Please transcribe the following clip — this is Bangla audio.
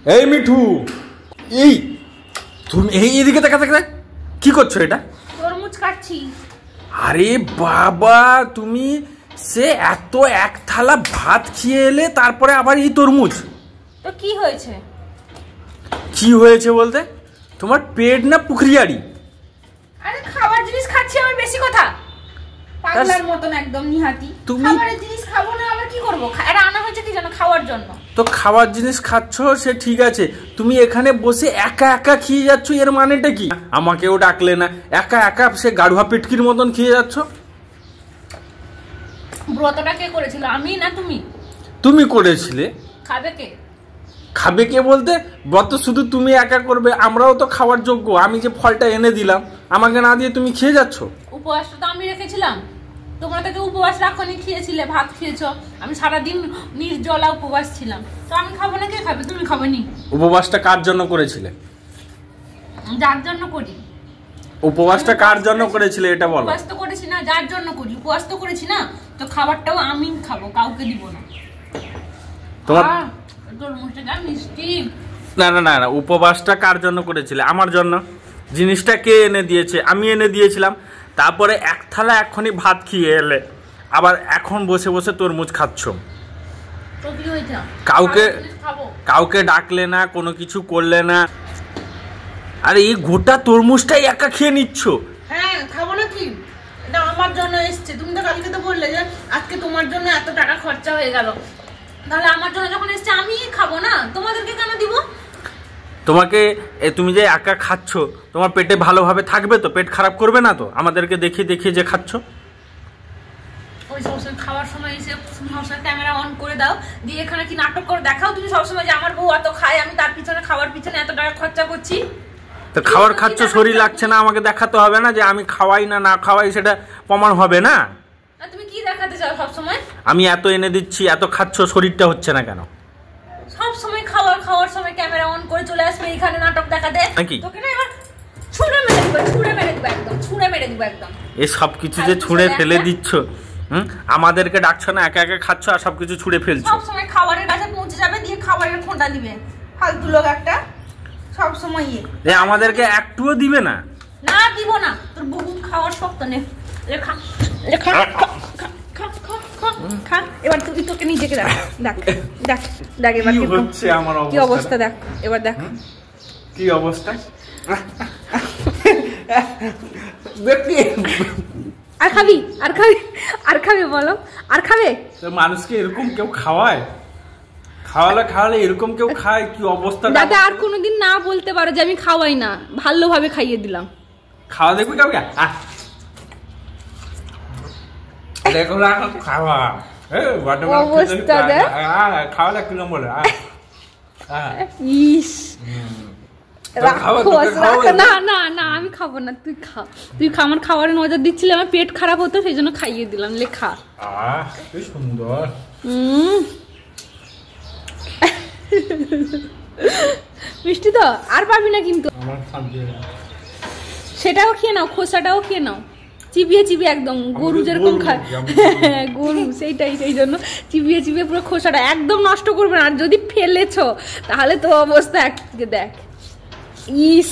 এই মিঠু, এই তুমি এইদিকে দেখা দেখা কি করছো? এটা তরমুজ কাটছি। আরে বাবা, তুমি সে এত এক থালা ভাত খেয়ে এলে, তারপরে আবার এই তরমুজ? তো কি হয়েছে? কি হয়েছে বলতে, তোমার পেট না পুকুরিয়ারি? আরে খাবার জিনিস খাচ্ছি, আবার বেশি কথা। পাগলার মতন একদম নিহাতি। খাবারের জিনিস খাবো না আবার কি করব? এটা আনা হয়েছে কি জানো, খাওয়ার জন্য। তো খাবার জিনিস খাচ্ছ সে ঠিক আছে, তুমি এখানে বসে একা একা খেয়ে যাচ্ছ, এর মানেটা কি? আমাকেও ডাকলে না, একা একা সে গাড়ুয়া পেটকির মতন খেয়ে যাচ্ছ। ব্রতটা কে করেছিল, আমি না তুমি? তুমি করেছিলে। খাবে কে? খাবে কে বলতে, ব্রত শুধু তুমি একা করবে? আমরাও তো খাওয়ার যোগ্য। আমি যে ফলটা এনে দিলাম, আমাকে না দিয়ে তুমি খেয়ে যাচ্ছ। উপবাসটা তো আমি রেখেছিলাম, তোমরা তো উপবাস রাখনি, খেয়েছিলে, ভাত খেয়েছো। আমি সারাদিন নির্জলা উপবাস ছিলাম, তো আমি খাবো না, কে খাবে? তুমি খাবে নি। উপবাসটা কার জন্য করেছিলে? যার জন্য করি। উপবাসটা কার জন্য করেছিলে এটা বলো। উপবাস তো করেছি না, যার জন্য করি। উপবাস তো করেছি না, তো খাবারটাও আমি খাবো, কাউকে দিব না। তোমার তরমুজটা মিষ্টি। না না না না, উপবাসটা কার জন্য করেছিলে? আমার জন্য। জিনিসটা কে এনে দিয়েছে? আমি এনে দিয়েছিলাম। তারপরে এক থালা এক্ষুনি ভাত খেয়ে এলে, আবার এখন বসে বসে তরমুজ খাচ্ছ। কাউকে ডাকলে না, কোনো কিছু করলে না। আরে এই গোটা তরমুজটাই একা খেয়ে নিচ্ছ। হ্যাঁ, খাবো না কি? এটা আমার জন্য এসছে। তুমি তো কালকে তো বললে যে আজকে তোমার জন্য এত টাকা খরচা হয়ে গেল, তাহলে আমার জন্য যখন এসছে আমি খাবো না, তোমাদেরকে কেন দিব? তোমাকে তুমি যে একা খাচ্ছ, তোমার পেটে ভালোভাবে থাকবে তো? পেট খারাপ করবে না তো আমাদেরকে দেখিয়ে দেখিয়ে যে খাচ্ছ? ওই সবসময় খাওয়ার সময় এসে সবসময় ক্যামেরা অন করে দাও, দিয়ে এখানে কি নাটক করে দেখাও তুমি সবসময় যে আমার বউ এত খায়, আমি তার পিছনে খাওয়ার পিছনে এত টাকা খরচা করছি। তো খাবার খাচ্ছ, শরীর লাগছে না, আমাকে দেখাতে হবে না যে আমি খাওয়াই না না খাওয়াই, সেটা প্রমাণ হবে না? তুমি কি দেখাতে চাও সবসময়? আমি এত এনে দিচ্ছি, এত খাচ্ছ, শরীরটা হচ্ছে না কেন? সবসময় খাওয়ার সময় ক্যামেরা অন করে চলে আসবে এখানে নাটক দেখাতে নাকি? তোকে না এবার ছুঁড়ে মেরে দিব একদম, ছুঁড়ে মেরে দিব একদম। এই সব কিছু যে ছুঁড়ে ফেলে দিচ্ছ, আমাদেরকে ডাকছো না, একা একা খাচ্ছ আর সবকিছু ছুঁড়ে ফেলছো। সবসময় খাবারের কাছে পৌঁছে যাবে, দিয়ে খাবারের খোঁটা দিবে। ফালতু লোক একটা, সবসময় আমাদেরকে একটুও দিবে না? না দিব না, তোর বহু খাওয়ার শক্ত নেই। লেখা লেখা খা, এবার তুই তোকে নিজেকে দেখ দেখ দেখ দেখ এবার কি হচ্ছে আমার অবস্থা, কি অবস্থা দেখ এবার, দেখ কি অবস্থা। দেখি আর খাবি, আর খাবি, আর খাবে বলো, আর খাবে? মানুষকে এরকম কেউ খাওয়ায়? খাওয়ালে এরকম কেউ খায়? কি অবস্থা দাদা, আর কোনোদিন না বলতে পারো যে আমি খাওয়াই না, ভালোভাবে খাইয়ে দিলাম। খাওয়া দেখবি কাউকে? দেখো না খাওয়া, অবস্থা দেখ, খাওয়াটা কি নাম বলে? ইস না না না, আমি খাবো না, তুই খা, তুই খা। আমার খাবারের নজর দিচ্ছিলে, আমার পেট খারাপ হতো, সেই জন্য খাইয়ে দিলাম। লেখা কি সুন্দর। মিষ্টি তো আর পাবি না কিন্তু, সেটাও খেয়ে নাও, খোসাটাও খেয়ে নাও, চিবিয়ে চিবিয়ে একদম, গরু যেরকম খায়, গরু সেইটাই, সেই জন্য চিবিয়ে চিবিয়ে পুরো খোসাটা একদম নষ্ট করবে না। আর যদি ফেলেছো তাহলে তো অবস্থা একদিকে দেখ। ইস